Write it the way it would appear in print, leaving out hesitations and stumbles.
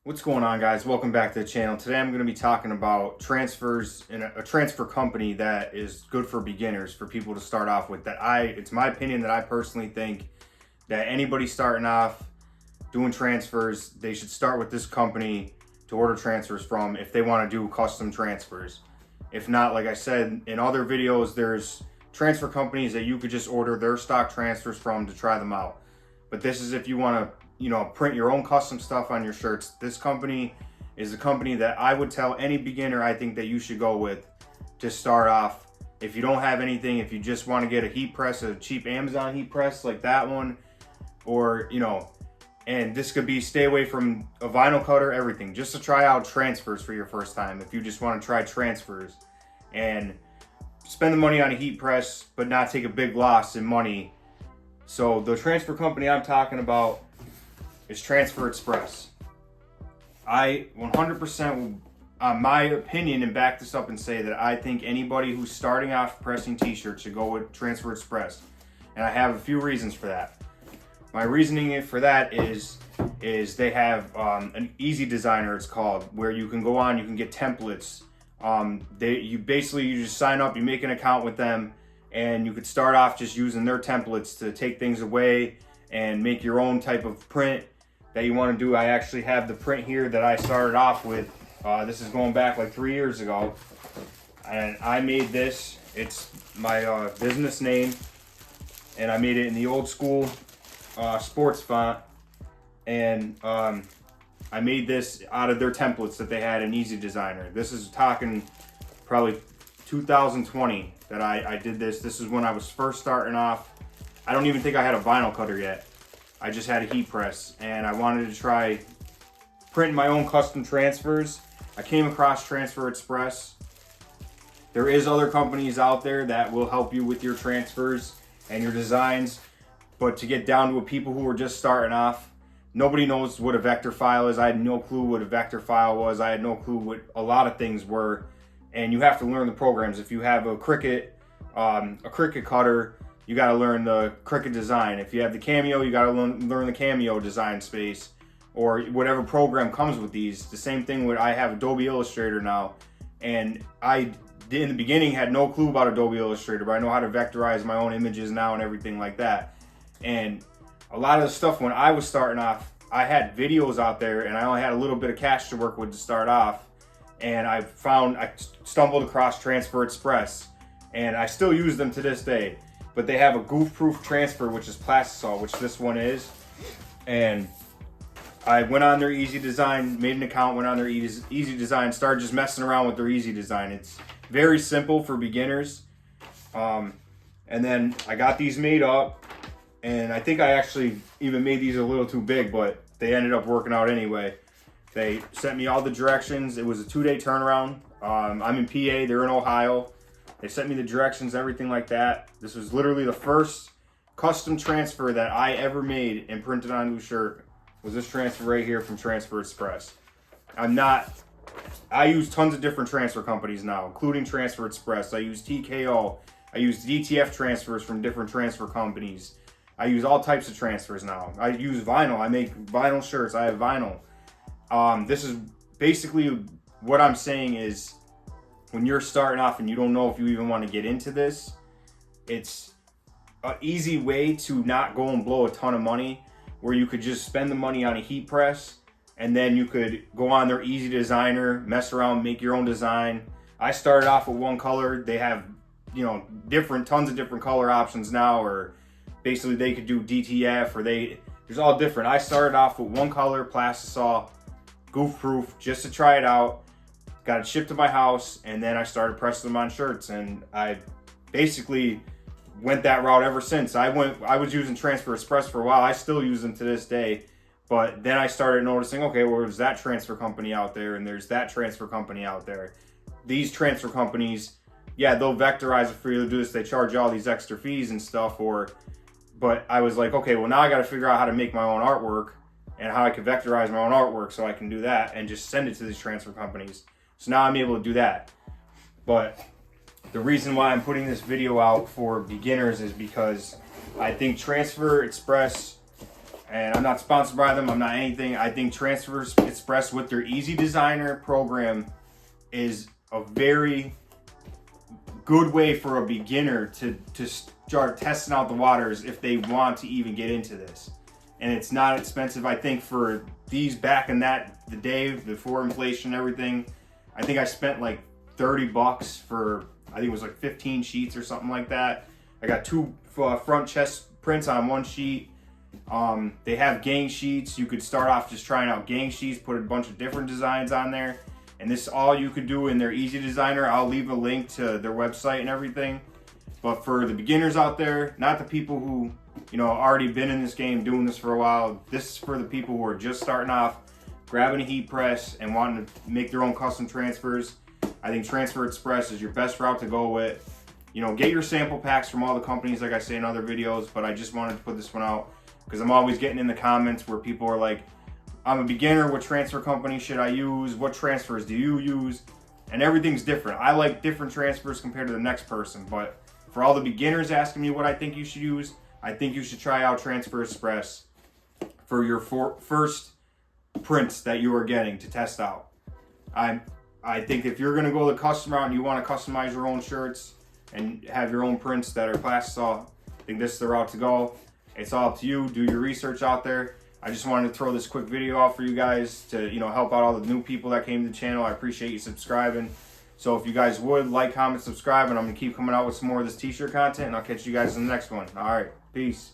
What's going on, guys? Welcome back to the channel. Today I'm going to be talking about transfers in a transfer company that is good for beginners, for people to start off with. It's my opinion that I personally think that anybody starting off doing transfers, they should start with this company to order transfers from if they want to do custom transfers. If not, like I said in other videos, there's transfer companies that you could just order their stock transfers from to try them out. But this is if you want to print your own custom stuff on your shirts. This company is a company that I would tell any beginner I think that you should go with to start off. If you don't have anything, if you just want to get a heat press, a cheap Amazon heat press like that one, or, and this could be stay away from a vinyl cutter, everything, just to try out transfers for your first time. If you just want to try transfers and spend the money on a heat press, but not take a big loss in money. So the transfer company I'm talking about is Transfer Express. I 100%, my opinion, and back this up and say that I think anybody who's starting off pressing t-shirts should go with Transfer Express. And I have a few reasons for that. My reasoning for that is they have an easy designer, it's called, where you can go on, you can get templates. You just sign up, you make an account with them, and you could start off just using their templates to take things away and make your own type of print that you want to do. I actually have the print here that I started off with. This is going back like 3 years ago, and I made this. It's my business name, and I made it in the old school sports font, and I made this out of their templates that they had in Easy Designer. This is talking probably 2020 that I did this. This is when I was first starting off. I don't even think I had a vinyl cutter yet. I just had a heat press, and I wanted to try printing my own custom transfers. I came across Transfer Express. There is other companies out there that will help you with your transfers and your designs, but to get down to people who are just starting off, nobody knows what a vector file is. I had no clue what a vector file was. I had no clue what a lot of things were, and you have to learn the programs. If you have a Cricut cutter, you got to learn the Cricut design. If you have the Cameo, you got to learn the Cameo design space, or whatever program comes with these. The same thing with, I have Adobe Illustrator now, and I in the beginning had no clue about Adobe Illustrator, but I know how to vectorize my own images now and everything like that. And a lot of the stuff when I was starting off, I had videos out there, and I only had a little bit of cash to work with to start off, and I stumbled across Transfer Express, and I still use them to this day. But they have a goof-proof transfer, which is Plastisol, which this one is. And I went on their Easy Design, made an account, went on their Easy Design, started just messing around with their Easy Design. It's very simple for beginners. And then I got these made up, and I think I actually even made these a little too big, but they ended up working out anyway. They sent me all the directions. It was a 2-day turnaround. I'm in PA, they're in Ohio. They sent me the directions, everything like that. This was literally the first custom transfer that I ever made and printed onto a shirt, was this transfer right here from Transfer Express. I use tons of different transfer companies now, including Transfer Express. I use TKO. I use DTF transfers from different transfer companies. I use all types of transfers now. I use vinyl. I make vinyl shirts. I have vinyl. This is basically what I'm saying is, when you're starting off and you don't know if you even want to get into this, it's an easy way to not go and blow a ton of money, where you could just spend the money on a heat press, and then you could go on their Easy Designer, mess around, make your own design. I started off with one color. They have, tons of different color options now, or basically they could do DTF, or there's all different. I started off with one color, Plastisol, goof proof, just to try it out. Got it shipped to my house, and then I started pressing them on shirts, and I basically went that route ever since. I was using Transfer Express for a while. I still use them to this day, but then I started noticing, okay, well, there's that transfer company out there, and there's that transfer company out there. These transfer companies, yeah, they'll vectorize it for you to do this. They charge you all these extra fees and stuff, but I was like, okay, well, now I got to figure out how to make my own artwork and how I can vectorize my own artwork so I can do that and just send it to these transfer companies. So now I'm able to do that. But the reason why I'm putting this video out for beginners is because I think Transfer Express And I'm not sponsored by them. I'm not anything. I think Transfer Express with their Easy Designer program is a very good way for a beginner to start testing out the waters if they want to even get into this. And it's not expensive. I think for these back in the day before inflation and everything, I think I spent like $30 for, I think it was like 15 sheets or something like that. I got 2 front chest prints on 1 sheet. They have gang sheets. You could start off just trying out gang sheets, put a bunch of different designs on there. And this is all you could do in their Easy Designer. I'll leave a link to their website and everything. But for the beginners out there, not the people who, already been in this game, doing this for a while, this is for the people who are just starting off, grabbing a heat press and wanting to make their own custom transfers. I think Transfer Express is your best route to go with. Get your sample packs from all the companies, like I say in other videos, but I just wanted to put this one out because I'm always getting in the comments where people are like, I'm a beginner, what transfer company should I use? What transfers do you use? And everything's different. I like different transfers compared to the next person, but for all the beginners asking me what I think you should use, I think you should try out Transfer Express for your first prints that you are getting to test out. I think if you're gonna go the custom route and you wanna customize your own shirts and have your own prints that are Plastisol, I think this is the route to go. It's all up to you. Do your research out there. I just wanted to throw this quick video out for you guys to, help out all the new people that came to the channel. I appreciate you subscribing. So if you guys would like, comment, subscribe, and I'm going to keep coming out with some more of this t-shirt content, and I'll catch you guys in the next one. All right. Peace.